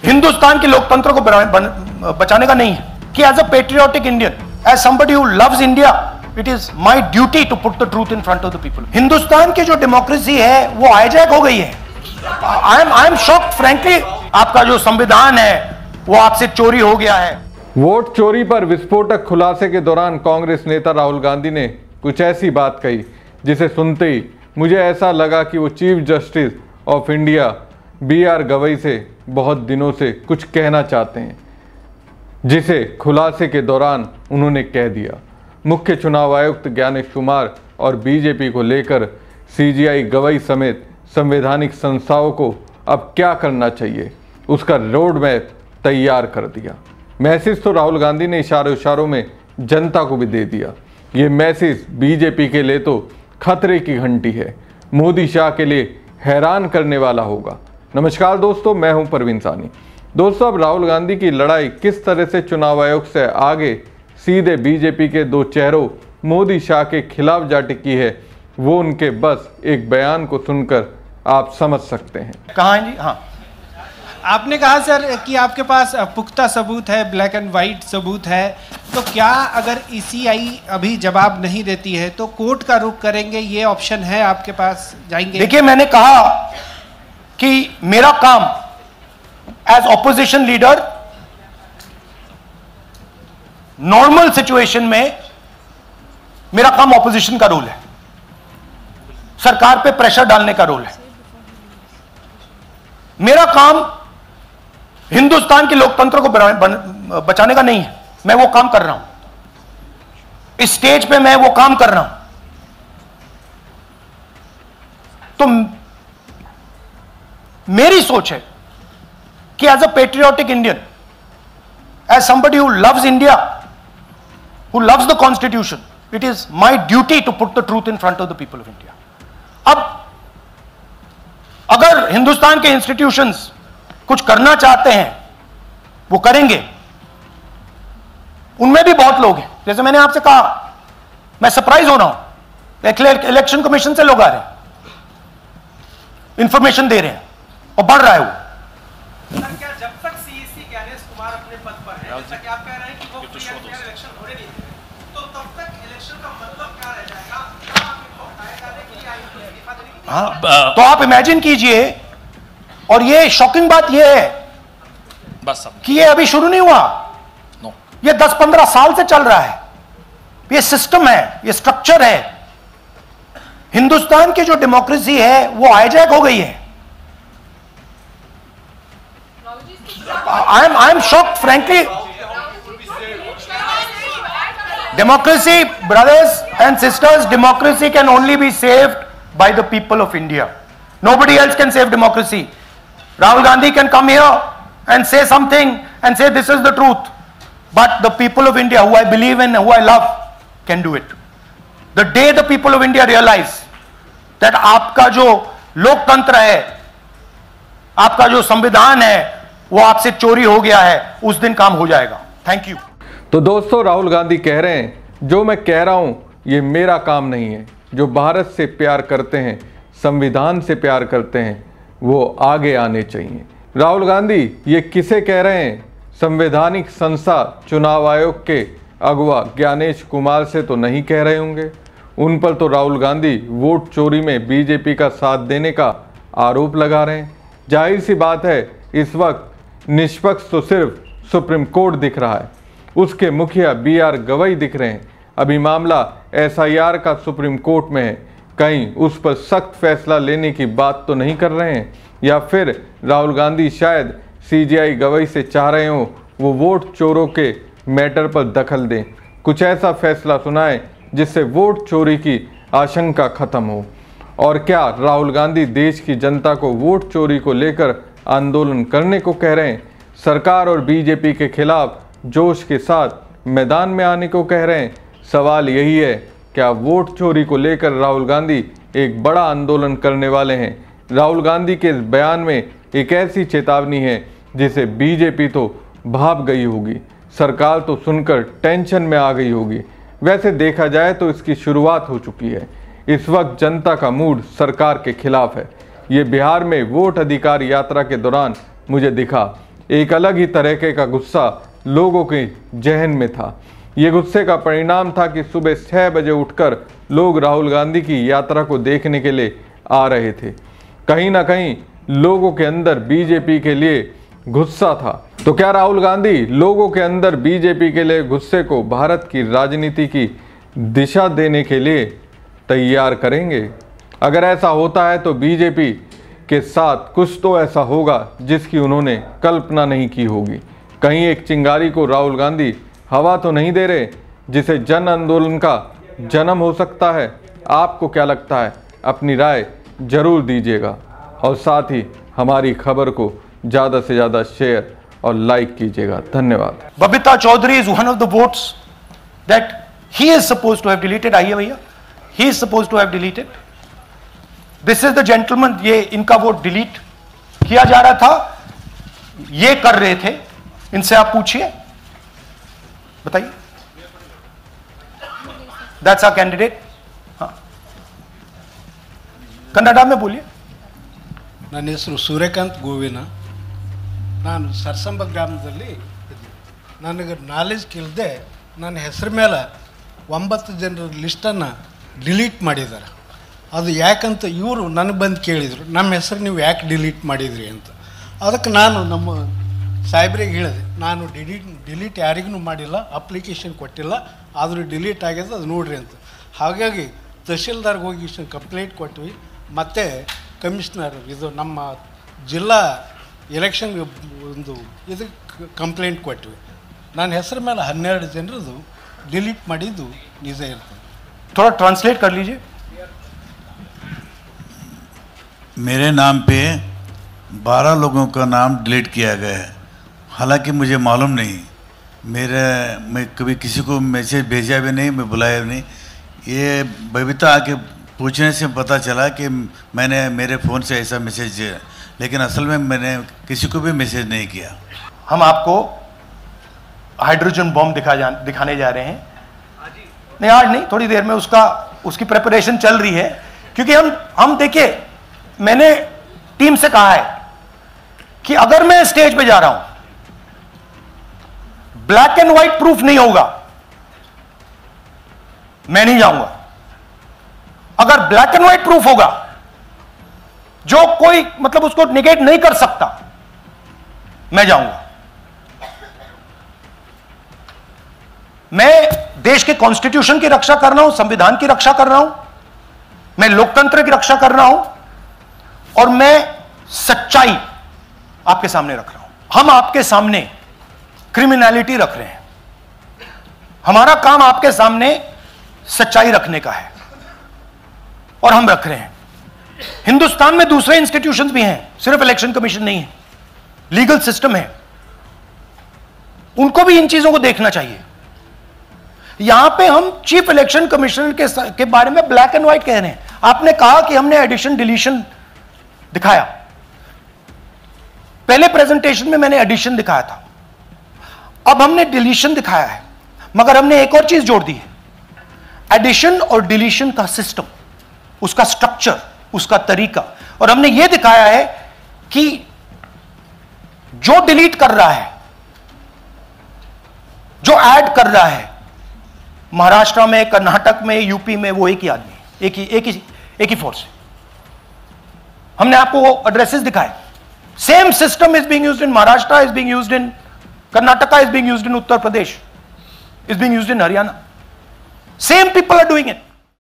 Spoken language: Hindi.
हिंदुस्तान के लोकतंत्र को बचाने का नहीं है कि as a patriotic Indian, as somebody who loves India, it is my duty to put the truth in front of the people. Hindustan की जो डेमोक्रेसी है वो हाईजैक हो गई है। I am shocked frankly. आपका जो संविधान है वो आपसे चोरी हो गया है। वोट चोरी पर विस्फोटक खुलासे के दौरान कांग्रेस नेता राहुल गांधी ने कुछ ऐसी बात कही जिसे सुनते ही मुझे ऐसा लगा कि वो chief justice of India BR Gavai से बहुत दिनों से कुछ कहना चाहते हैं, जिसे खुलासे के दौरान उन्होंने कह दिया। मुख्य चुनाव आयुक्त ज्ञानेश कुमार और बीजेपी को लेकर CJI गवई समेत संवैधानिक संस्थाओं को अब क्या करना चाहिए, उसका रोड मैप तैयार कर दिया। मैसेज तो राहुल गांधी ने इशारों में जनता को भी दे दिया। ये मैसेज बीजेपी के लिए तो खतरे की घंटी है, मोदी शाह के लिए हैरान करने वाला होगा। नमस्कार दोस्तों, मैं हूं परवीन सानी। दोस्तों, अब राहुल गांधी की लड़ाई किस तरह से चुनाव आयोग से आगे सीधे बीजेपी के दो चेहरों मोदी शाह के खिलाफ जा टिकी है, वो उनके बस एक बयान को सुनकर आप समझ सकते हैं। कहाँ हैं जी? हाँ, आपने कहा सर कि आपके पास पुख्ता सबूत है, ब्लैक एंड वाइट सबूत है, तो क्या अगर ECI अभी जवाब नहीं देती है तो कोर्ट का रुख करेंगे, ये ऑप्शन है आपके पास, जाएंगे? देखिए, मैंने कहा कि मेरा काम as opposition leader normal situation में मेरा काम ऑपोजिशन का रोल है, सरकार पे प्रेशर डालने का रोल है। मेरा काम हिंदुस्तान के लोकतंत्र को बचाने का नहीं है। मैं वो काम कर रहा हूं, इस स्टेज पे मैं वो काम कर रहा हूं। तो मेरी सोच है कि as a patriotic Indian, as somebody who loves India, who loves the constitution, it is my duty to put the truth in front of the people of India. अब अगर हिंदुस्तान के इंस्टीट्यूशंस कुछ करना चाहते हैं वो करेंगे। उनमें भी बहुत लोग हैं, जैसे मैंने आपसे कहा, मैं सरप्राइज हो रहा हूं, इलेक्शन कमीशन से लोग आ रहे हैं, इंफॉर्मेशन दे रहे हैं और बढ़ रहा है वो। सर, क्या जब तक CEC ज्ञानेश कुमार अपने पद पर है, जैसा कि आप कह रहे हैं कि वो फ्री एंड फेयर इलेक्शन होने नहीं देंगे, तो तब तक इलेक्शन का मतलब क्या रह जाएगा? क्या आप इनको हटाए जाने के लिए आएंगे? हाँ, तो आप इमेजिन कीजिए, और ये शॉकिंग बात ये है बस कि ये अभी शुरू नहीं हुआ, ये 10-15 साल से चल रहा है। ये सिस्टम है, ये स्ट्रक्चर है। हिंदुस्तान की जो डेमोक्रेसी है वो हाईजैक हो गई है। I am shocked frankly. Democracy, brothers and sisters, democracy can only be saved by the people of India. Nobody else can save democracy. Rahul Gandhi can come here and say something and say this is the truth. But the people of India, who I believe in, who I love, can do it. The day the people of India realize that आपका जो लोकतंत्र है, आपका जो संविधान है, वो आपसे चोरी हो गया है, उस दिन काम हो जाएगा। Thank you. तो दोस्तों, राहुल गांधी कह रहे हैं, जो मैं कह रहा हूं ये मेरा काम नहीं है। जो भारत से प्यार करते हैं, संविधान से प्यार करते हैं, वो आगे आने चाहिए। राहुल गांधी ये किसे कह रहे हैं? संवैधानिक संस्था चुनाव आयोग के अगवा ज्ञानेश कुमार से तो नहीं कह रहे होंगे। उन पर तो राहुल गांधी वोट चोरी में बीजेपी का साथ देने का आरोप लगा रहे हैं। जाहिर सी बात है, इस वक्त निष्पक्ष तो सिर्फ सुप्रीम कोर्ट दिख रहा है, उसके मुखिया BR गवई दिख रहे हैं। अभी मामला SIR का सुप्रीम कोर्ट में है, कहीं उस पर सख्त फैसला लेने की बात तो नहीं कर रहे हैं, या फिर राहुल गांधी शायद CJI गवई से चाह रहे हो वो वोट चोरों के मैटर पर दखल दें, कुछ ऐसा फैसला सुनाएं जिससे वोट चोरी की आशंका खत्म हो। और क्या राहुल गांधी देश की जनता को वोट चोरी को लेकर आंदोलन करने को कह रहे हैं? सरकार और बीजेपी के खिलाफ जोश के साथ मैदान में आने को कह रहे हैं? सवाल यही है, क्या वोट चोरी को लेकर राहुल गांधी एक बड़ा आंदोलन करने वाले हैं? राहुल गांधी के इस बयान में एक ऐसी चेतावनी है जिसे बीजेपी तो भाप गई होगी, सरकार तो सुनकर टेंशन में आ गई होगी। वैसे देखा जाए तो इसकी शुरुआत हो चुकी है। इस वक्त जनता का मूड सरकार के खिलाफ है। ये बिहार में वोट अधिकार यात्रा के दौरान मुझे दिखा। एक अलग ही तरीके का गुस्सा लोगों के जहन में था। ये गुस्से का परिणाम था कि सुबह 6 बजे उठकर लोग राहुल गांधी की यात्रा को देखने के लिए आ रहे थे। कहीं ना कहीं लोगों के अंदर बीजेपी के लिए गुस्सा था। तो क्या राहुल गांधी लोगों के अंदर बीजेपी के लिए गुस्से को भारत की राजनीति की दिशा देने के लिए तैयार करेंगे? अगर ऐसा होता है तो बीजेपी के साथ कुछ तो ऐसा होगा जिसकी उन्होंने कल्पना नहीं की होगी। कहीं एक चिंगारी को राहुल गांधी हवा तो नहीं दे रहे जिसे जन आंदोलन का जन्म हो सकता है? आपको क्या लगता है? अपनी राय जरूर दीजिएगा और साथ ही हमारी खबर को ज़्यादा से ज़्यादा शेयर और लाइक कीजिएगा। धन्यवाद। Babita Chaudhary is one of the votes that he is supposed to have deleted. आइए भैया, he is supposed to have deleted. This is the gentleman. ये इनका वोट डिलीट किया जा रहा था, ये कर रहे थे। इनसे आप पूछिए, बताइए। That's our candidate. हाँ, कन्नड़ में बोलिए। ನನ್ನ ಹೆಸರು ಸೂರ್ಯಕಾಂತ್ ಗೋವಿನ. ನಾನು ಸರ್ಸಂಬ ಗ್ರಾಮದಲ್ಲಿ ನನಗೆ ನಾಲೆಜ್ ಕೇಳಿದೆ. ನನ್ನ ಹೆಸರು ಮೇಲೆ 9 ಜನರ ಲಿಸ್ಟನ್ನು ಡಿಲೀಟ್ ಮಾಡಿದ್ದಾರೆ. ಅದು ಯಾಕಂತ ಇವರು ನನಗೆ ಬಂದು ಕೇಳಿದರು, ನಮ್ಮ ಹೆಸರು ನೀವು ಯಾಕೆ ಡಿಲೀಟ್ ಮಾಡಿದ್ರಿ ಅಂತ. ಅದಕ್ಕೆ ನಾನು ನಮ್ಮ ಸಾಹೇಬ್ರಿಗೆ ಹೇಳಿದೆ, ನಾನು ಡಿಲೀಟ್ ಯಾರಿಗೂ ಮಾಡಿಲ್ಲ, ಅಪ್ಲಿಕೇಶನ್ ಕೊಟ್ಟಿಲ್ಲ, ಆದರೂ ಡಿಲೀಟ್ ಆಗಿದೆ, ಅದು ನೋಡ್ರಿ ಅಂತ. ಹಾಗಾಗಿ ತಹಶೀಲ್ದಾರ್ಗೆ ಹೋಗಿ ಕಂಪ್ಲೇಂಟ್ ಕೊಟ್ವಿ. ಮತ್ತು ಕಮಿಷನರ್ ಇದು ನಮ್ಮ ಜಿಲ್ಲಾ ಎಲೆಕ್ಷನ್ ಒಂದು ಇದಕ್ಕೆ ಕಂಪ್ಲೇಂಟ್ ಕೊಟ್ವಿ. ನನ್ನ ಹೆಸರು ಮೇಲೆ 12 ಜನರದು ಡಿಲೀಟ್ ಮಾಡಿದ್ದು ನಿಜ ಇರ್ತದೆ. थोड़ा ट्रांसलेट कर लीजिए। मेरे नाम पे 12 लोगों का नाम डिलीट किया गया है, हालांकि मुझे मालूम नहीं। मैं कभी किसी को मैसेज भेजा भी नहीं, मैं बुलाया भी नहीं। ये बबीता आके पूछने से पता चला कि मैंने मेरे फ़ोन से ऐसा मैसेज दिया, लेकिन असल में मैंने किसी को भी मैसेज नहीं किया। हम आपको हाइड्रोजन बॉम्ब दिखाने जा रहे हैं। नहीं, आज नहीं, थोड़ी देर में उसकी प्रिपरेशन चल रही है। क्योंकि हम देखिए, मैंने टीम से कहा है कि अगर मैं स्टेज पे जा रहा हूं, ब्लैक एंड व्हाइट प्रूफ नहीं होगा, मैं नहीं जाऊंगा। अगर ब्लैक एंड व्हाइट प्रूफ होगा, जो कोई मतलब उसको निगेट नहीं कर सकता, मैं जाऊंगा। मैं देश के कॉन्स्टिट्यूशन की रक्षा कर रहा हूं, संविधान की रक्षा कर रहा हूं, मैं लोकतंत्र की रक्षा कर रहा हूं, और मैं सच्चाई आपके सामने रख रहा हूं। हम आपके सामने क्रिमिनलिटी रख रहे हैं, हमारा काम आपके सामने सच्चाई रखने का है, और हम रख रहे हैं। हिंदुस्तान में दूसरे इंस्टीट्यूशंस भी हैं, सिर्फ इलेक्शन कमीशन नहीं है, लीगल सिस्टम है, उनको भी इन चीजों को देखना चाहिए। यहां पे हम चीफ इलेक्शन कमिश्नर के बारे में ब्लैक एंड व्हाइट कह रहे हैं। आपने कहा कि हमने एडिशन डिलीशन दिखाया, पहले प्रेजेंटेशन में मैंने एडिशन दिखाया था, अब हमने डिलीशन दिखाया है, मगर हमने एक और चीज जोड़ दी है। एडिशन और डिलीशन का सिस्टम, उसका स्ट्रक्चर, उसका तरीका, और हमने यह दिखाया है कि जो डिलीट कर रहा है, जो ऐड कर रहा है, महाराष्ट्र में, कर्नाटक में, यूपी में, वो एक ही आदमी है, एक ही फोर्स है। हमने आपको वो एड्रेसेस दिखाए। Same system is being used in Maharashtra, is being used in Karnataka, is being used in Uttar Pradesh, is being used in Haryana. Same people are doing it.